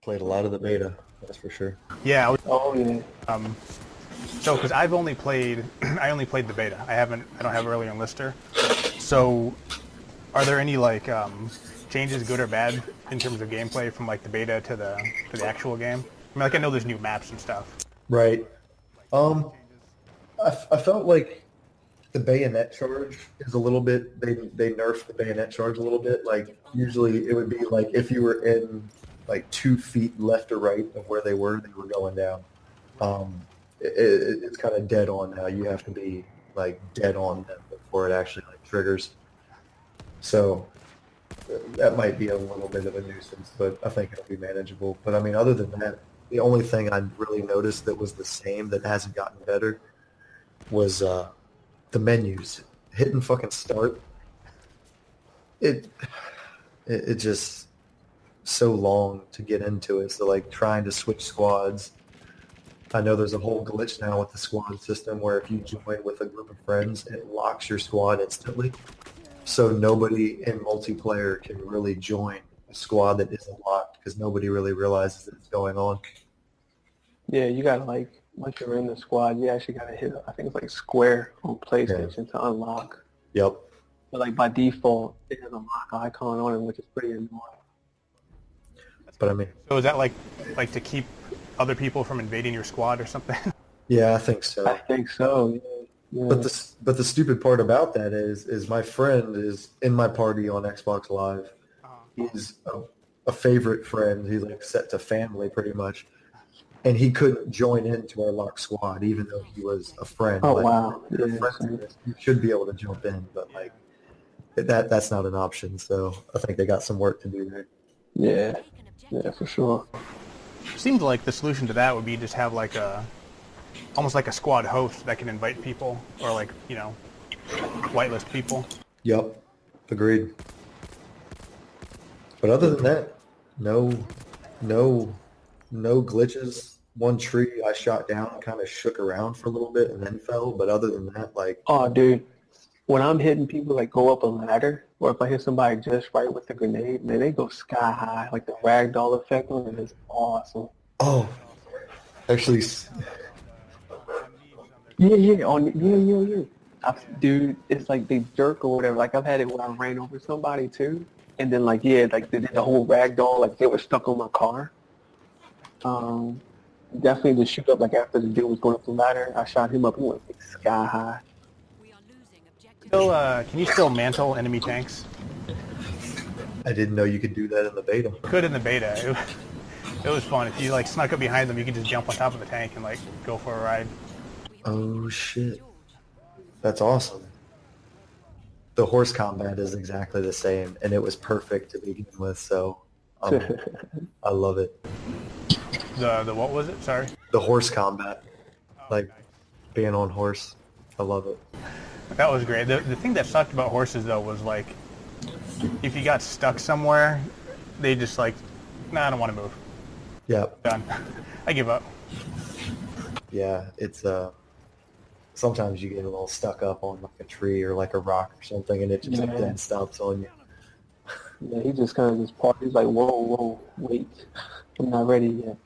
Played a lot of the beta, that's for sure. Yeah. Oh yeah. So, because I've only played, I only played the beta. I don't have early enlister. So, are there any like changes, good or bad, in terms of gameplay from like the beta to the actual game? I mean, like I know there's new maps and stuff. Right. Um, I felt like the bayonet charge is a little bit, they nerfed the bayonet charge a little bit. Like usually it would be like if you were in like 2 feet left or right of where they were going down. It's kind of dead on now. You have to be like dead on them before it actually like triggers. So that might be a little bit of a nuisance, but I think it'll be manageable. But I mean, other than that, the only thing I really noticed that was the same that hasn't gotten better was the menus. Hitting fucking start. It it just so long to get into it. So like trying to switch squads. I know there's a whole glitch now with the squad system where if you join with a group of friends, it locks your squad instantly. So nobody in multiplayer can really join a squad that isn't locked because nobody really realizes that it's going on. Yeah, you gotta like once you're in the squad, you actually gotta hit. I think it's like square on PlayStation to unlock. Yep. But like by default, it has a lock icon on it, which is pretty annoying. But I mean, So is that like to keep other people from invading your squad or something? yeah, I think so. I think so. Yeah. Yeah. But the stupid part about that is my friend is in my party on Xbox Live. He's a favorite friend. He's like set to family pretty much, and he couldn't join into our lock squad even though he was a friend. Oh like, wow! you're Yeah, friends, you should be able to jump in, but like that's not an option. So I think they got some work to do there. yeah, yeah, for sure. Seems like the solution to that would be just have like almost like a squad host that can invite people or like, whitelist people. Yep, agreed. But other than that, no, no, no glitches. One tree I shot down kind of shook around for a little bit and then fell. But other than that, like, Oh, dude, when I'm hitting people like go up a ladder, or if I hit somebody just right with the grenade, man, they go sky high. Like the ragdoll effect on it is awesome. oh, actually, Yeah. Dude, it's like they jerk or whatever. Like I've had it where I ran over somebody too, and then like like they did the whole ragdoll, like they were stuck on my car. Definitely to shoot up like after the dude was going up the ladder, I shot him up. He went like, sky high. Still, can you still mantle enemy tanks? I didn't know you could do that in the beta. Could in the beta. It was fun. If you like snuck up behind them, you could just jump on top of the tank and like go for a ride. Oh shit, that's awesome. The horse combat is exactly the same, and it was perfect to begin with. So, I love it. The what was it? Sorry. The horse combat, like being on horse, I love it. That was great. The thing that sucked about horses though was like, if you got stuck somewhere, they just like, nah, I don't want to move. Yeah, Done. I give up. yeah. It's sometimes you get a little stuck up on like a tree or like a rock or something, and it just Yeah. then stops on you. Yeah, he just kind of just parked. He's like, whoa, wait, I'm not ready yet.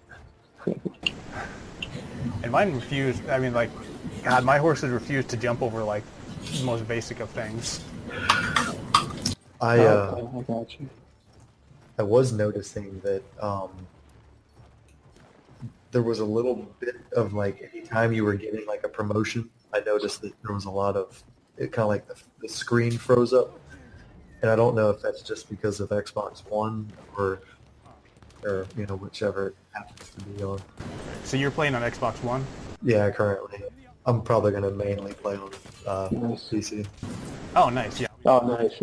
And mine refused. I mean, like, God, my horses refused to jump over like the most basic of things. I Okay, I got you. I was noticing that there was a little bit of like anytime you were getting like a promotion, I noticed that there was a lot of it kind of like the screen froze up, and I don't know if that's just because of Xbox One or whichever it happens to be on. So you're playing on Xbox One? Yeah, currently I'm probably gonna mainly play on Nice. PC. Oh, nice. Yeah. Oh, nice.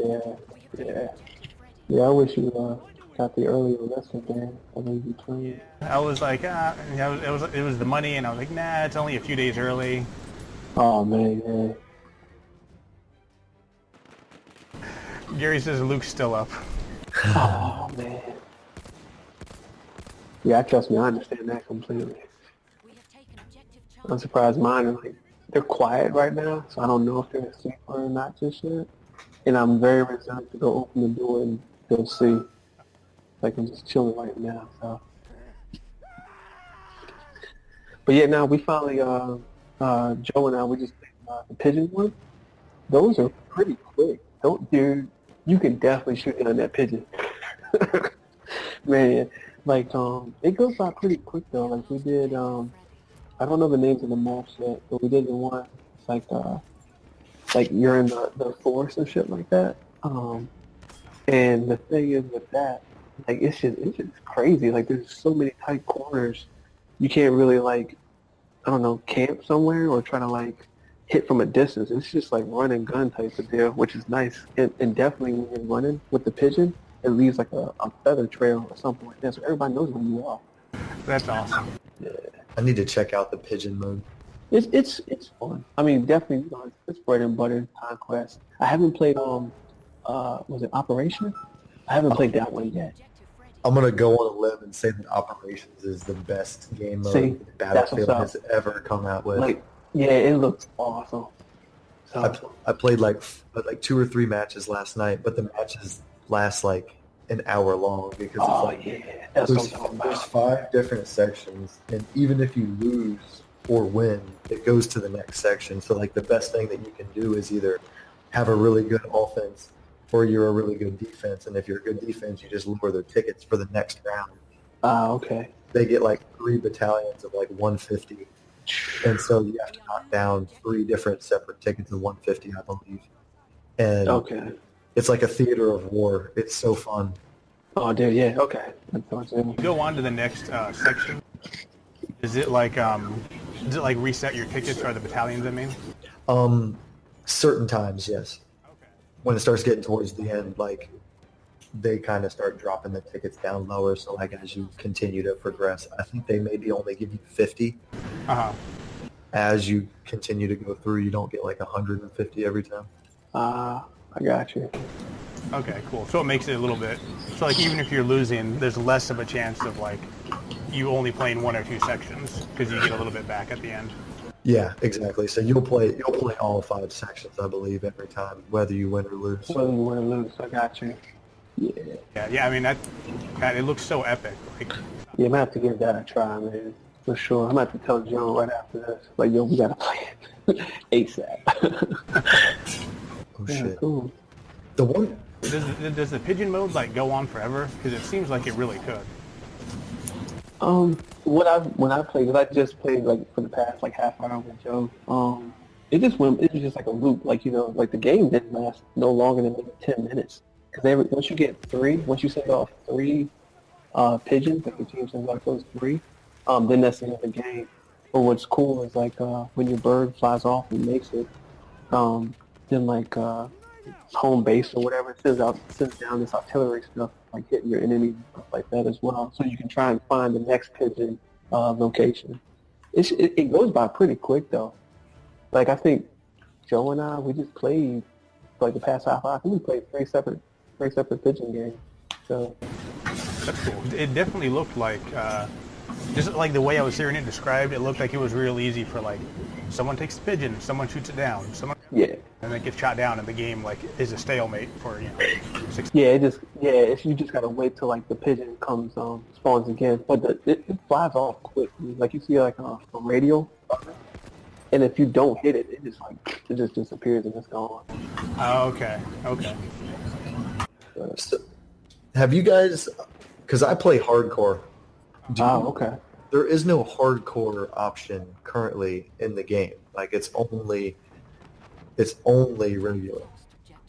Yeah. I wish you got the earlier wrestling game. I know you playing. I was like, it was the money, and I was like, nah, it's only a few days early. Oh man, Gary says Luke's still up. Oh man. Yeah, trust me, I understand that completely. I'm surprised mine are like they're quiet right now, so I don't know if they're asleep or not just yet. And I'm very reserved to go open the door and go see. Like I'm just chilling right now, so But yeah, now we finally, Joe and I, we just played the pigeon one. Those are pretty quick. Don't, dude, you can definitely shoot down that pigeon. Man, like, it goes by pretty quick though. Like we did, I don't know the names of the maps yet, but we did the one. It's like you're in the forest and shit like that. And the thing is with that, like it's just crazy. Like there's so many tight corners, you can't really like, I don't know, camp somewhere or try to like hit from a distance. It's just like run and gun type of deal, which is nice. And definitely when you're running with the pigeon, it leaves like a feather trail or something like that, so everybody knows where you are. That's awesome. Yeah. I need to check out the pigeon mode. It's fun. I mean, definitely, you know, it's bread and butter conquest. I haven't played was it Operation? I haven't played that one yet. I'm gonna go on a limb and say that Operations is the best game mode See, Battlefield that's what's has ever come out with. Like, yeah, it looks awesome. So, I played like 2 or 3 matches last night, but the matches last like an hour long because it's like yeah, that's what I'm talking there's about. 5 different sections, and even if you lose or win, it goes to the next section. So like the best thing that you can do is either have a really good offense or you're a really good defense. And if you're a good defense, you just lower their tickets for the next round. Okay. They get like 3 battalions of like 150. And so you have to knock down 3 different separate tickets of 150, I believe. And Okay. it's like a theater of war. It's so fun. Oh, dude, yeah, okay. That's awesome. Go on to the next section. Is it like reset your tickets or the battalions? I mean. Certain times, yes. Okay. When it starts getting towards the end, like they kind of start dropping the tickets down lower. So like as you continue to progress, I think they maybe only give you 50. Uh-huh. As you continue to go through, you don't get like 150 every time. I got you. Okay, cool. So it makes it a little bit. So like even if you're losing, there's less of a chance of like you only playing 1 or 2 sections because you get a little bit back at the end. Yeah, exactly. So you'll play all 5 sections, I believe, every time, whether you win or lose. Whether you win or lose, I got you. Yeah. Yeah. I mean God, it looks so epic. Like, Yeah, I'm gonna have to give that a try, man. For sure. I'm gonna have to tell Joe right after this. Like, yo, we gotta play it ASAP. Oh Yeah, shit! cool. The one does the pigeon mode like go on forever? Because it seems like it really could. When I played, cause I just played like for the past like half hour with Joe. It was just like a loop. Like, you know, like the game didn't last no longer than maybe 10 minutes. Cause once you send off 3 pigeons, like the team sends off those 3, then that's the end of the game. But what's cool is like when your bird flies off and makes it, then like home base or whatever, it sends down this artillery stuff, like hitting your enemies and stuff like that as well. So you can try and find the next pigeon location. It goes by pretty quick though. Like I think Joe and I, we just played for like the past half hour. I think we played three separate pigeon games. So That's cool. It definitely looked like, just like the way I was hearing it described, it looked like it was real easy for like, someone takes the pigeon, someone shoots it down, yeah. and it gets shot down, and the game like is a stalemate for 6. Yeah, if you just gotta wait till like the pigeon comes spawns again, but it flies off quick. Like you see like a radio, and if you don't hit it, it just disappears and it's gone. Oh, okay. So, have you guys? Because I play hardcore. Okay. There is no hardcore option currently in the game. Like it's only regular.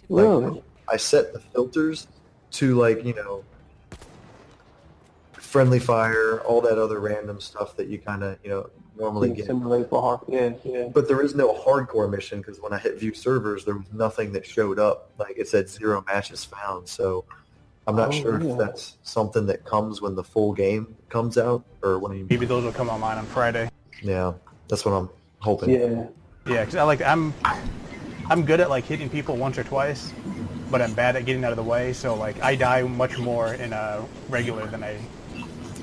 Like, Really? I set the filters to like, friendly fire, all that other random stuff that you kind of, normally get. Simulate for hard. Yeah. But there is no hardcore mission because when I hit view servers, there was nothing that showed up. Like it said 0 matches found. So I'm not sure yeah. if that's something that comes when the full game comes out or when you. Maybe those will come online on Friday. Yeah, that's what I'm hoping. Yeah. Yeah, because I'm good at like hitting people once or twice, but I'm bad at getting out of the way. So like I die much more in a regular than I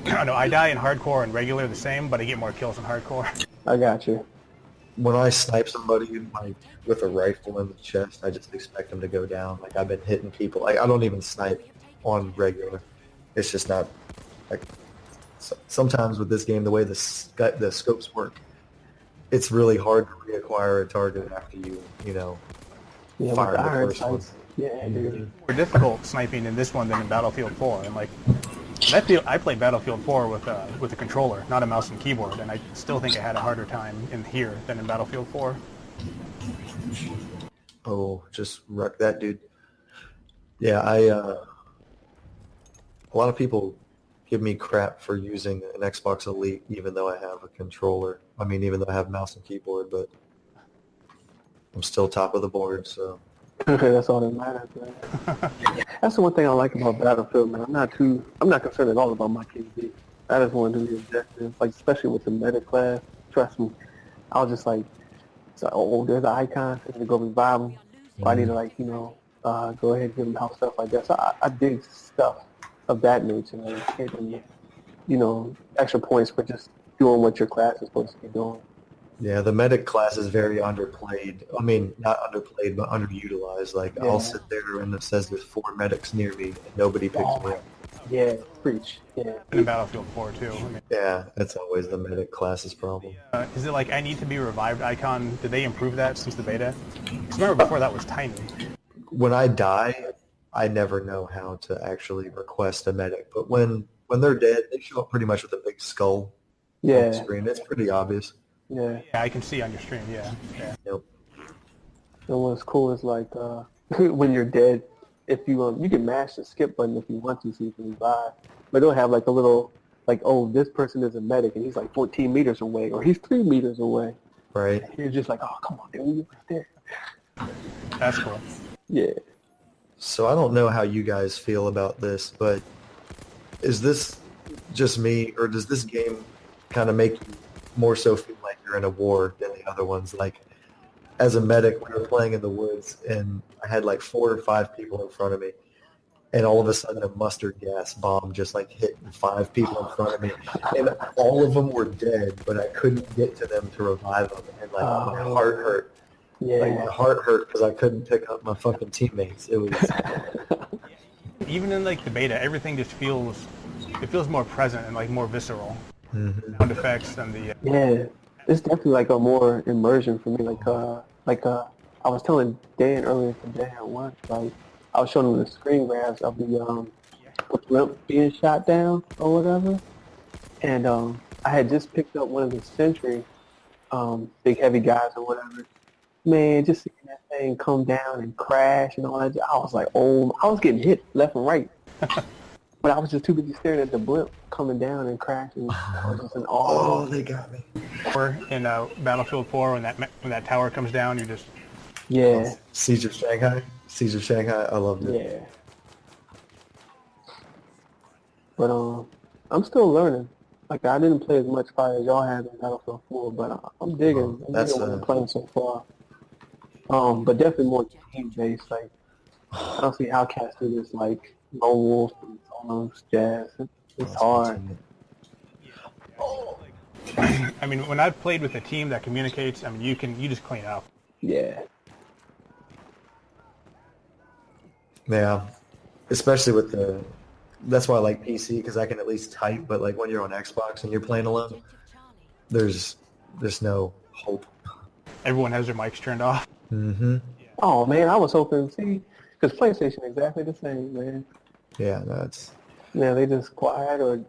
don't know. I die in hardcore and regular the same, but I get more kills in hardcore. I got you. When I snipe somebody like with a rifle in the chest, I just expect them to go down. Like I've been hitting people. Like I don't even snipe on regular. It's just not like sometimes with this game, the way the scopes work, it's really hard to reacquire a target after you know, Yeah, with fire the the iron first one. sights. Yeah, dude. More difficult sniping in this one than in Battlefield 4, and like I played Battlefield 4 with a controller, not a mouse and keyboard, and I still think I had a harder time in here than in Battlefield 4. Oh, just wreck that dude. Yeah, a lot of people give me crap for using an Xbox Elite even though I have a controller. I mean, even though I have mouse and keyboard, but I'm still top of the board, so. That's all that matters, man. That's the one thing I like about Battlefield, man. I'm not concerned at all about my KD. I just want to do the objectives, like especially with the meta class. Trust me, I was just like, oh, there's an icon. I need to go revive him. Or I need to go ahead and give him help, stuff like that. So I dig stuff of that nature, like getting, extra points for just doing what your class is supposed to be doing. Yeah, the medic class is very underplayed. I mean, not underplayed, but underutilized. Like, Yeah. I'll sit there and it says there's 4 medics near me, and nobody picks me up. Yeah, preach. Yeah. And in Battlefield 4 too. I mean, Yeah, that's always the medic class's problem. is it like I need to be revived icon? Did they improve that since the beta? 'Cause remember before that was tiny. When I die, I never know how to actually request a medic. But when they're dead, they show up pretty much with a big skull on the Yeah. screen. It's pretty obvious. Yeah. Yeah, I can see on your stream. Yeah. Yep. And what's cool is like when you're dead, if you can mash the skip button if you want to, so you can revive. But they'll have like a little like, oh, this person is a medic and he's like 14 meters away, or he's 3 meters away. Right. And you're just like, oh, come on, dude, you're right there. That's cool. Yeah. So I don't know how you guys feel about this, but is this just me, or does this game kind of make you more so feel like you're in a war than the other ones? Like, as a medic, we were playing in the woods, and I had like 4 or 5 people in front of me, and all of a sudden a mustard gas bomb just like hit 5 people in front of me, and all of them were dead, but I couldn't get to them to revive them, and like my heart hurt. Yeah. Like, my heart hurt because I couldn't pick up my fucking teammates. It was Even in like the beta, everything just feels more present and like more visceral. Sound effects and the Yeah. It's definitely like a more immersion for me. Like I was telling Dan earlier today at work, like I was showing him the screen grabs of the blimp being shot down or whatever, and I had just picked up one of the Sentry big heavy guys or whatever. Man, just seeing that thing come down and crash and all that, I was like, oh, I was getting hit left and right. But I was just too busy staring at the blimp coming down and crashing. I was just in awe. oh, they got me. or in Battlefield 4 when that tower comes down, you just Yeah, Siege of Shanghai. Siege of Shanghai. I loved it. yeah. But I'm still learning. Like I didn't play as much fire as y'all have in Battlefield 4, but I'm digging. I'm that's, digging what I'm playing so far. But definitely more team based. Like I don't see how cats do this like lone wolf and solos jazz. It's hard. I mean, when I've played with a team that communicates, I mean, you just clean up. Yeah. Yeah, especially with that's why I like PC, because I can at least type. But like when you're on Xbox and you're playing alone, there's no hope. Everyone has their mics turned off. Mm-hmm. Oh man, I was hoping because PlayStation exactly the same, man. Yeah, that's Yeah, they just quiet, or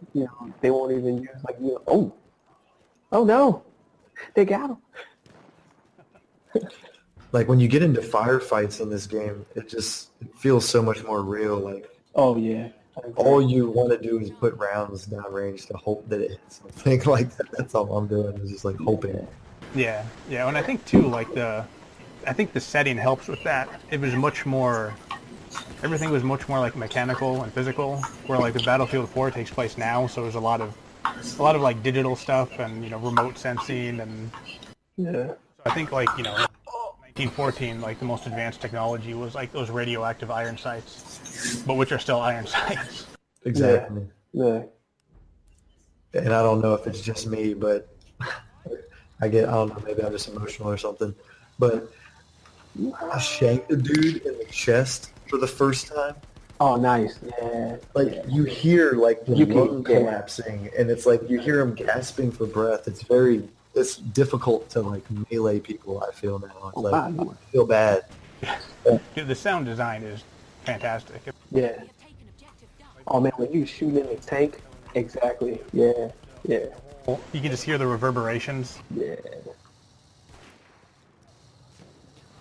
they won't even use like oh no, they got him. like when you get into firefights in this game, it feels so much more real. Like Oh yeah. I agree. all you want to do is put rounds downrange to hope that it hits something like that. That's all I'm doing, is just like hoping. Yeah, and I think too, like I think the setting helps with that. It was everything was much more like mechanical and physical, where like the Battlefield 4 takes place now, so there's a lot of like digital stuff and remote sensing, and Yeah. so I think like 1914, like the most advanced technology was like those radioactive iron sights, but which are still iron sights. Exactly. Yeah. And I don't know if it's just me, but I don't know, maybe I'm just emotional or something, but I shanked a dude in the chest for the first time, Oh, nice. Yeah. Like you hear like the You can- lung yeah. collapsing, and it's like you hear him gasping for breath. It's difficult to like melee people. I feel now. It's Oh, like my. I feel bad. Dude, the sound design is fantastic. Yeah. Oh man, when you shoot in a tank, exactly. Yeah. Yeah. You can just hear the reverberations. Yeah.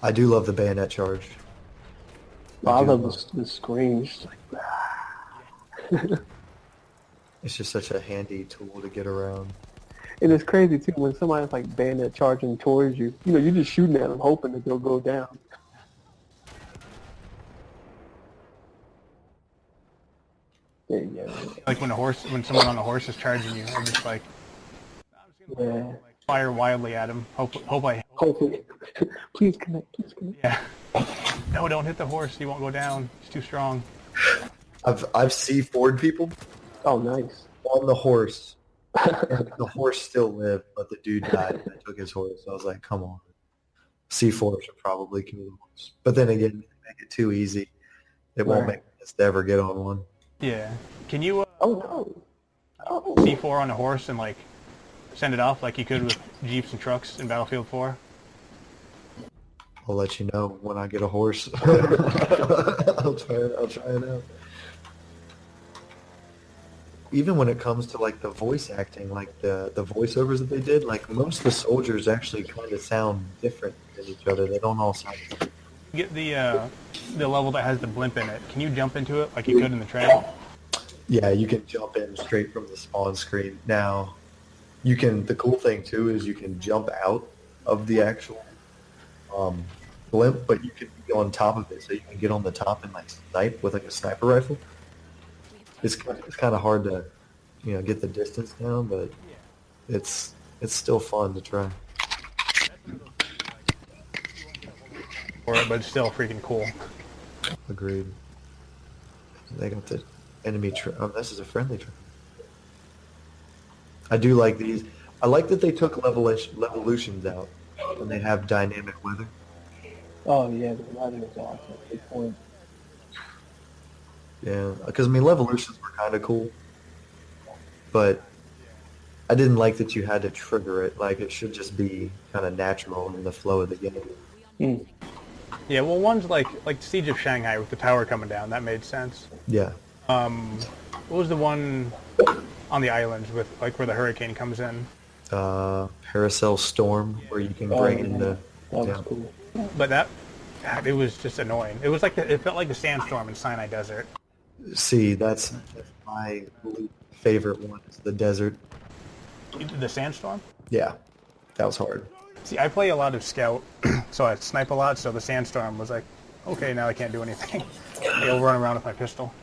I do love the bayonet charge. Oh, I do love the screams. Like, It's just such a handy tool to get around. and it's crazy too when somebody's like bayonet charging towards you. You know, you're just shooting at them, hoping that they'll go down. Yeah, yeah, Like when someone on a horse is charging you, I'm just like, yeah. fire wildly at him. Hope I, Hopefully, please connect. Please connect. yeah. No, don't hit the horse. He won't go down. He's too strong. I've C4'd people Oh, nice. on the horse. And the horse still lived, but the dude died and I took his horse. I was like, come on. C4 should probably kill the horse. But then again, if they make it too easy, it won't Right. make sense to ever get on one. Yeah. Can you Oh no. Oh. C4 on a horse and like send it off like you could with Jeeps and trucks in Battlefield 4? I'll let you know when I get a horse. I'll try it out. Even when it comes to like the voice acting, like the voiceovers that they did, like most of the soldiers actually kind of sound different than each other. They don't all sound. Get the level that has the blimp in it. Can you jump into it like you could in the train? Yeah, you can jump in straight from the spawn screen. Now, you can. The cool thing too is you can jump out of the actual blimp, but you can be on top of it, so you can get on the top and like snipe with like a sniper rifle. It's kind of hard to, get the distance down, but it's still fun to try. But it's still freaking cool. Agreed. They got the enemy. This is a friendly train. I do like these. I like that they took levolutions out, and they have dynamic weather. Oh yeah, the weather is awesome. Good point. Yeah, because levolutions were kind of cool, but I didn't like that you had to trigger it. Like it should just be kind of natural in the flow of the game. Mm. Yeah, well, one's like Siege of Shanghai with the tower coming down. That made sense. Yeah, What was the one on the islands with like where the hurricane comes in? Paracel Storm, where you can bring in the. That was Yeah. cool. But it was just annoying. It was like it felt like the sandstorm in Sinai Desert. See, that's my favorite one. Is the desert. The sandstorm? Yeah, that was hard. See, I play a lot of scout, so I snipe a lot. So the sandstorm was like, okay, now I can't do anything. I'll run around with my pistol.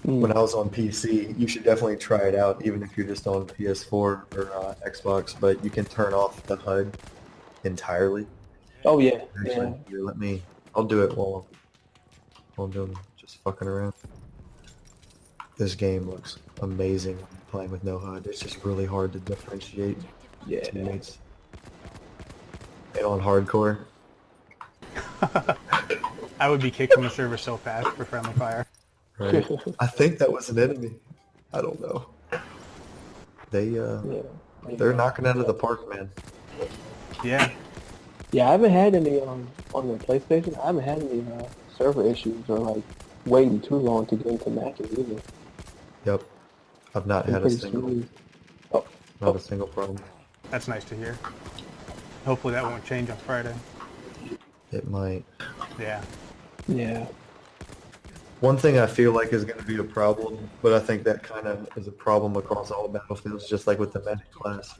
When I was on PC, you should definitely try it out, even if you're just on PS4 or Xbox. But you can turn off the HUD entirely. Oh yeah, Actually, yeah. here, I'll do it while I'm doing just fucking around. This game looks amazing when you're playing with no HUD. It's just really hard to differentiate Yeah. teammates. And on hardcore, I would be kicked from the server so fast for friendly fire. right? I think that was an enemy. I don't know. Yeah. They're knocking out of the park, man. Yeah. Yeah, I haven't had any on the PlayStation. I haven't had any server issues or like waiting too long to get into matches either. Yep. I've not Been had a pretty single, smooth. Oh, not a single problem. That's nice to hear. Hopefully that won't change on Friday. It might. Yeah. yeah. One thing I feel like is going to be a problem, but I think that kind of is a problem across all battlefields, just like with the medic class,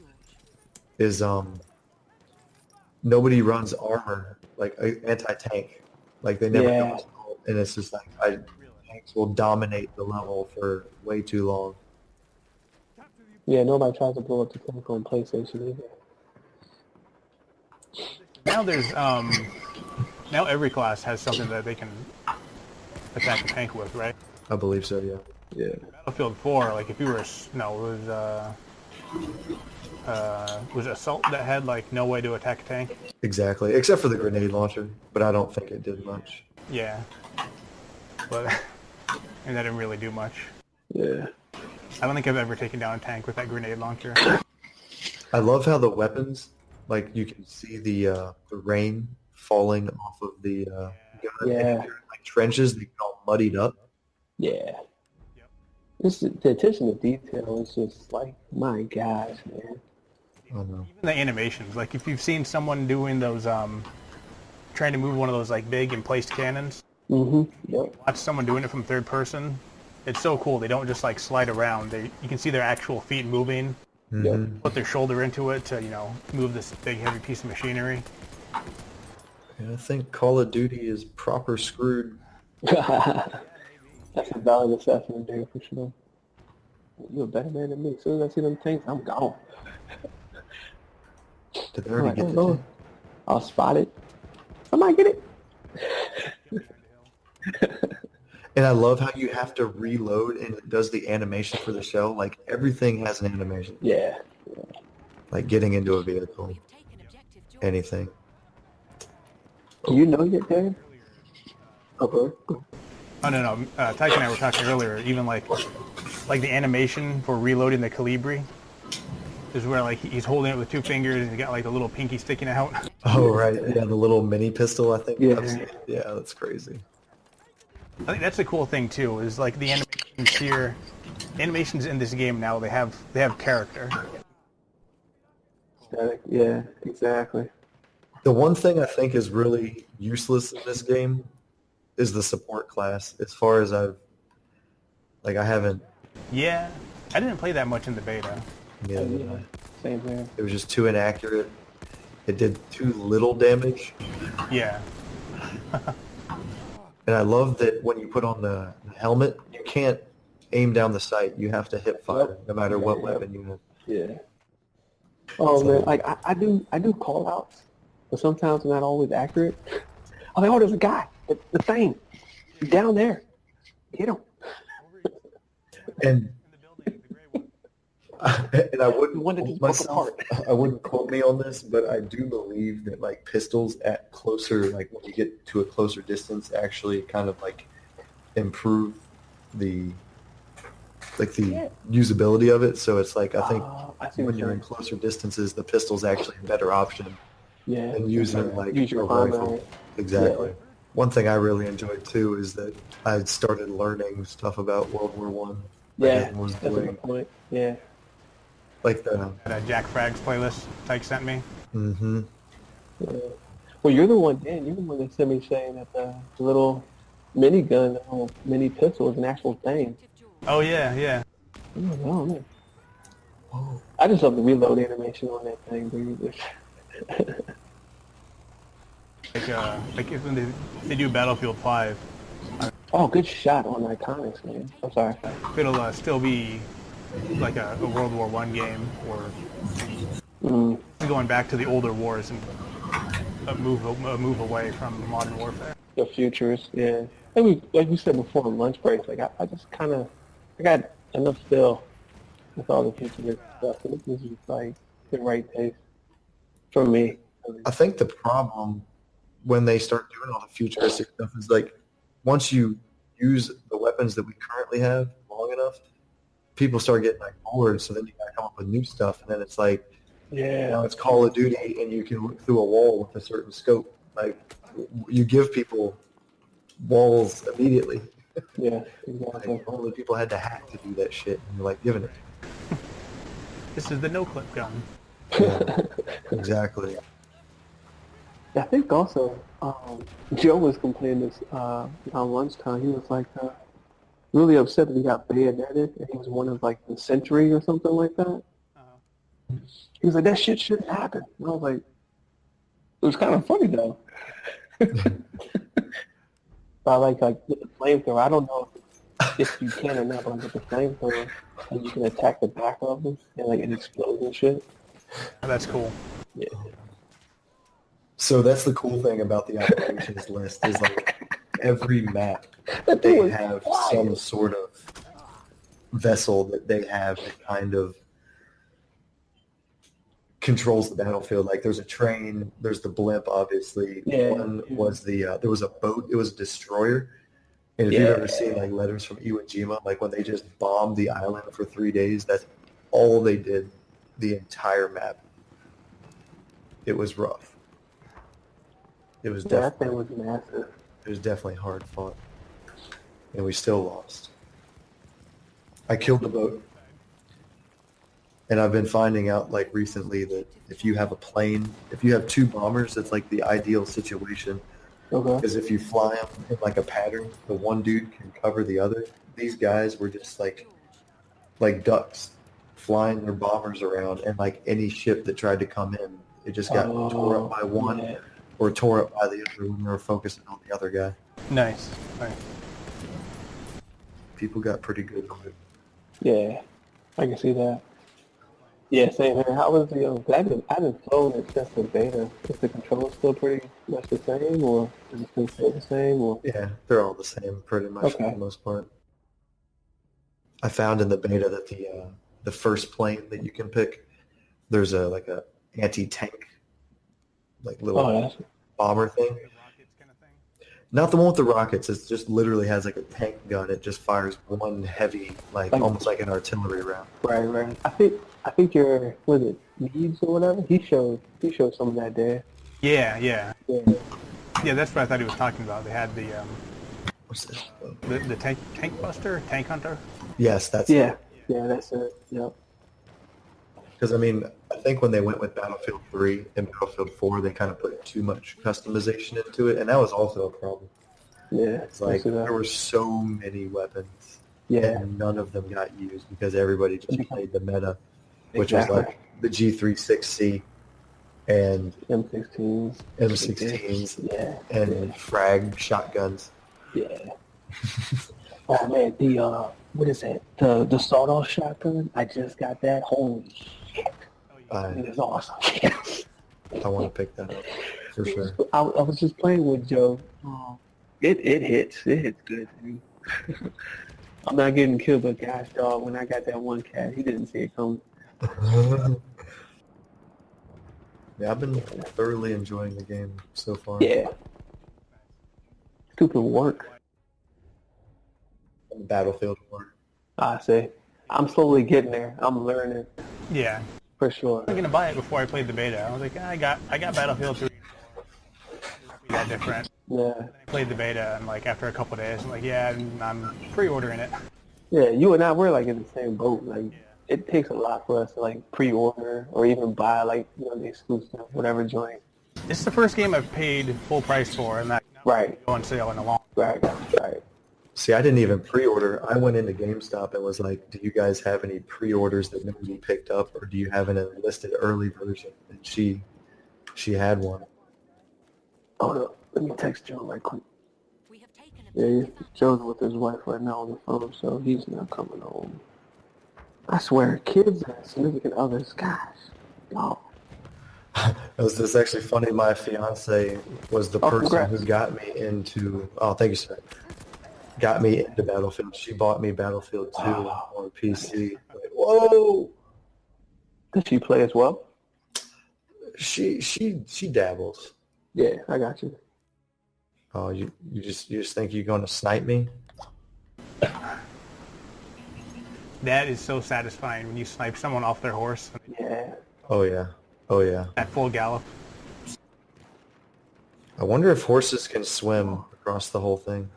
is nobody runs armor, like anti-tank. Like they never Yeah. go, and it's just like tanks will dominate the level for way too long. Yeah, nobody tries to blow up the tank on PlayStation either. Now there's now every class has something that they can attack a tank with, right? I believe so, yeah. Yeah. Battlefield 4, like if you were was assault that had like no way to attack a tank? Exactly, except for the grenade launcher, but I don't think it did much. Yeah. But and that didn't really do much. Yeah. I don't think I've ever taken down a tank with that grenade launcher. I love how the weapons, like you can see the rain falling off of the gun, and Yeah. if you're in, like trenches, they get all muddied up. Yeah. Yep. Just the attention to detail is just like, my gosh, man. I don't know. Even the animations, like if you've seen someone doing those, trying to move one of those like big and placed cannons, Yep. watch someone doing it from third person. It's so cool. They don't just like slide around. You can see their actual feet moving, Mhm. put their shoulder into it to, move this big heavy piece of machinery. Yeah, I think Call of Duty is proper screwed. That's a valid assessment there for sure. You're a better man than me. As soon as I see them tanks, I'm gone. Did they already Alright, get I'm the going. tank? I'll spot it. Somebody get it. And I love how you have to reload and it does the animation for the shell. Like everything has an animation. Yeah. Like getting into a vehicle, anything. Do you know yet, Dave? Okay. Oh no, Tyke and I were talking earlier. Even like the animation for reloading the Calibri is where like he's holding it with two fingers and he's got like a little pinky sticking out. Oh right, yeah, the little mini pistol. I think. Yeah. Yeah, that's crazy. I think that's the cool thing too. Is like the animations here, animations in this game now they have character. Yeah, exactly. The one thing I think is really useless in this game is the support class. As far as I haven't. Yeah, I didn't play that much in the beta. Yeah, Yeah. Same here. it was just too inaccurate. It did too little damage. Yeah, And I love that when you put on the helmet, you can't aim down the sight. You have to hip fire, no matter what weapon you have. Yeah. Oh man, like I do call outs, but sometimes they're not always accurate. I'm like, oh, there's a guy, the thing, he's down there, get him. And and I The wouldn't one that just quote broke myself. apart. I wouldn't quote me on this, but I do believe that like pistols at closer, like when you get to a closer distance, actually kind of like improve the Yeah. usability of it. So it's like I think I see when what you're in closer distances, the pistol's actually a better option yeah, than using it like use a your rifle. primary. Exactly. Yeah. One thing I really enjoyed too is that I started learning stuff about World War One. Yeah, was that's a doing good point. Yeah. like the. that Jack Frags playlist Tyke sent me. Mm-hmm. Yeah. Well, you're the one, Dan. You're the one that sent me saying that the little minigun, the little mini pistol is an actual thing. Oh yeah. I'm like, oh man. I just love the reload animation on that thing, dude. Like if when they do Battlefield 5, Oh, good shot on Iconics, man. I'm sorry. it'll still be like a World War One game or Mm. going back to the older wars and a move away from modern warfare. The futures, yeah. Like we said before on lunch break, like I just kind of, I got enough still with all the futuristic stuff. And this is just like the right taste for me. I think the problem when they start doing all the futuristic stuff is like once you use the weapons that we currently have long enough, people start getting like bored. So then you gotta come up with new stuff, and then it's like now it's Call of Duty, and you can look through a wall with a certain scope. Like you give people walls immediately. Yeah, exactly. Like all the people had to hack to do that shit, and you're like giving it. This is the no-clip gun. Yeah, exactly. I think also Joe was complaining this on lunchtime. He was like really upset that he got bayoneted, and he was one of like the century or something like that. He was like, that shit shouldn't happen. And I was like, it was kind of funny though. But I like with the flamethrower. I don't know if you can or not, but with the flamethrower, and you can attack the back of them and like it explodes and shit. That's cool. Yeah. So that's the cool thing about the operations list is like every map That thing they was have wild. some sort of vessel that they have that kind of controls the battlefield. Like there's a train, there's the blimp, obviously. Yeah. One was the there was a boat. It was a destroyer, And if you've ever Yeah. seen like letters from Iwo Jima, like when they just bombed the island for 3 days, that's all they did, the entire map. It was rough. It was That thing definitely was massive. it was definitely hard fought, and we still lost. I killed the boat, and I've been finding out like recently that if you have a plane, if you have two bombers, that's like the ideal situation. Okay. Because if you fly them in like a pattern, the one dude can cover the other. These guys were just like ducks, flying their bombers around, and like any ship that tried to come in, it just got tore up by one Yeah. or tore up by the other when they were focusing on the other guy. Nice. Nice. People got pretty good on it. Yeah. I can see that. Yeah, same here. How was the? I haven't flown it since the beta. Is the control still pretty much the same, or does it still feel the same? Or Yeah, they're all the same pretty much for Okay. the most part. I found in the beta that the first plane that you can pick, there's a anti-tank like little oh, that's bomber thing. Rockets kind of thing. Not the one with the rockets. It just literally has like a tank gun. It just fires one heavy, like Like- almost like an artillery round. right, right. I think your was it Leeds or whatever? He showed some of that there. Yeah, yeah, Yeah. yeah. That's what I thought he was talking about. They had What's this? the tank buster, tank hunter. Yes, that's Yeah. Yeah, that's it. Yep. because I mean I think when they went with Battlefield 3 and Battlefield 4, they kind of put too much customization into it, and that was also a problem. Yeah. It's like I see that. there were so many weapons, Yeah. and none of them got used because everybody just played the meta, which Exactly. was like the G36C and M16s. M16s Yeah. and frag shotguns. Yeah. Oh man, what is it? The sawed-off shotgun. I just got that. Holy shit! It is awesome. I want to pick that up for sure. I was just playing with Joe. It hits. It hits good, dude. I'm not getting killed, but gosh, dog, when I got that one cat, he didn't see it coming. Yeah, I've been thoroughly enjoying the game so far. Yeah. Stupid work. Battlefield 4. I say. I'm slowly getting there. I'm learning Yeah, for sure. I was gonna buy it before I played the beta. I was like, I got Battlefield 3. Yeah, different. Yeah. I played the beta, and like after a couple of days, I'm like, yeah, I'm pre-ordering it. Yeah, you and I, we're like in the same boat. Like, it takes a lot for us to like pre-order or even buy like, the exclusive, whatever joint. This is the first game I've paid full price for, and that Right. go on sale in a long. Right. Right. See, I didn't even pre-order. I went into GameStop and was like, do you guys have any pre-orders that nobody picked up, or do you have an enlisted early version? And she had one. Hold up. Let me text Joe right quick. We have taken a Yeah, Joe's with his wife right now on the phone, so he's not coming home. I swear, kids and significant others, gosh, no. It was just actually funny. My fiance was the Oh, person congrats. who got me into. Oh, thank you, sir. Got me into Battlefield. She bought me Battlefield 2 on PC. Like, whoa! Does she play as well? She dabbles. Yeah, I got you. Oh, you just think you're gonna snipe me? That is so satisfying when you snipe someone off their horse Yeah. Oh yeah. Oh yeah. at full gallop. I wonder if horses can swim across the whole thing.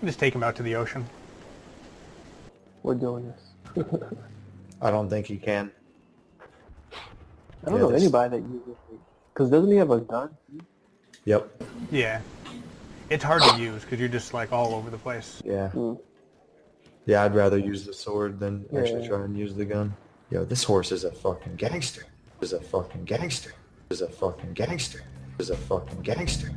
Just take them out to the ocean. We're doing this. I don't think he can. I don't Yeah, know this- anybody that uses it. Because doesn't he have a gun? Yep. Yeah, it's hard to use because you're just like all over the place. Yeah. Mm. Yeah, I'd rather use the sword than actually Yeah. try and use the gun. Yo, this horse is a fucking gangster. Is a fucking gangster. Is a fucking gangster. Is a fucking gangster.